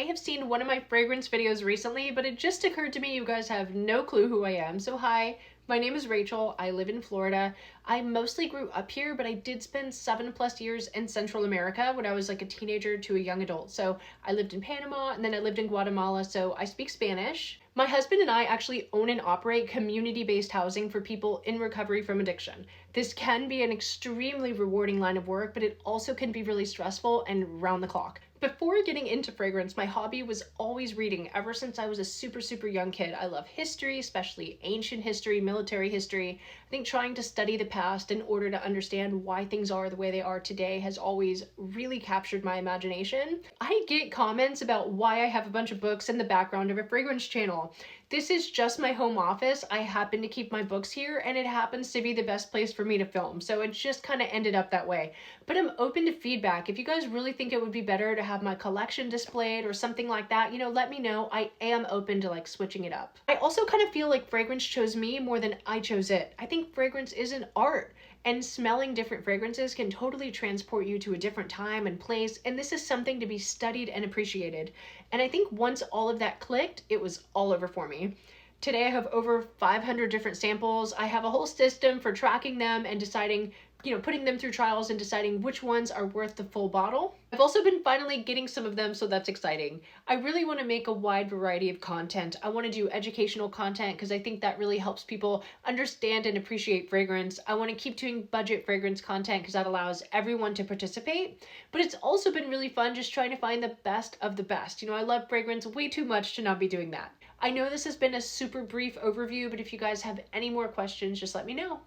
have seen one of my fragrance videos recently, but it just occurred to me you guys have no clue who I am. So hi, my name is Rachel. I live in Florida. I mostly grew up here, but I did spend 7+ years in Central America when I was like a teenager to a young adult. So I lived in Panama and then I lived in Guatemala, so I speak Spanish. My husband and I actually own and operate community-based housing for people in recovery from addiction. This can be an extremely rewarding line of work, but it also can be really stressful and round the clock. Before getting into fragrance, my hobby was always reading ever since I was a super young kid. I love history, especially ancient history, military history. I think trying to study the past in order to understand why things are the way they are today has always really captured my imagination. I get comments about why I have a bunch of books in the background of a fragrance channel. This is just my home office. I happen to keep my books here and it happens to be the best place for me to film. So it just kind of ended up that way. But I'm open to feedback. If you guys really think it would be better to have my collection displayed or something like that, let me know. I am open to like switching it up. I also kind of feel like fragrance chose me more than I chose it. I think fragrance is an art. And smelling different fragrances can totally transport you to a different time and place, and this is something to be studied and appreciated. And I think once all of that clicked, it was all over for me. Today I have over 500 different samples. I have a whole system for tracking them and deciding, putting them through trials and deciding which ones are worth the full bottle. I've also been finally getting some of them, so that's exciting. I really want to make a wide variety of content. I want to do educational content because I think that really helps people understand and appreciate fragrance. I want to keep doing budget fragrance content because that allows everyone to participate. But it's also been really fun just trying to find the best of the best. I love fragrance way too much to not be doing that. I know this has been a super brief overview, but if you guys have any more questions, just let me know.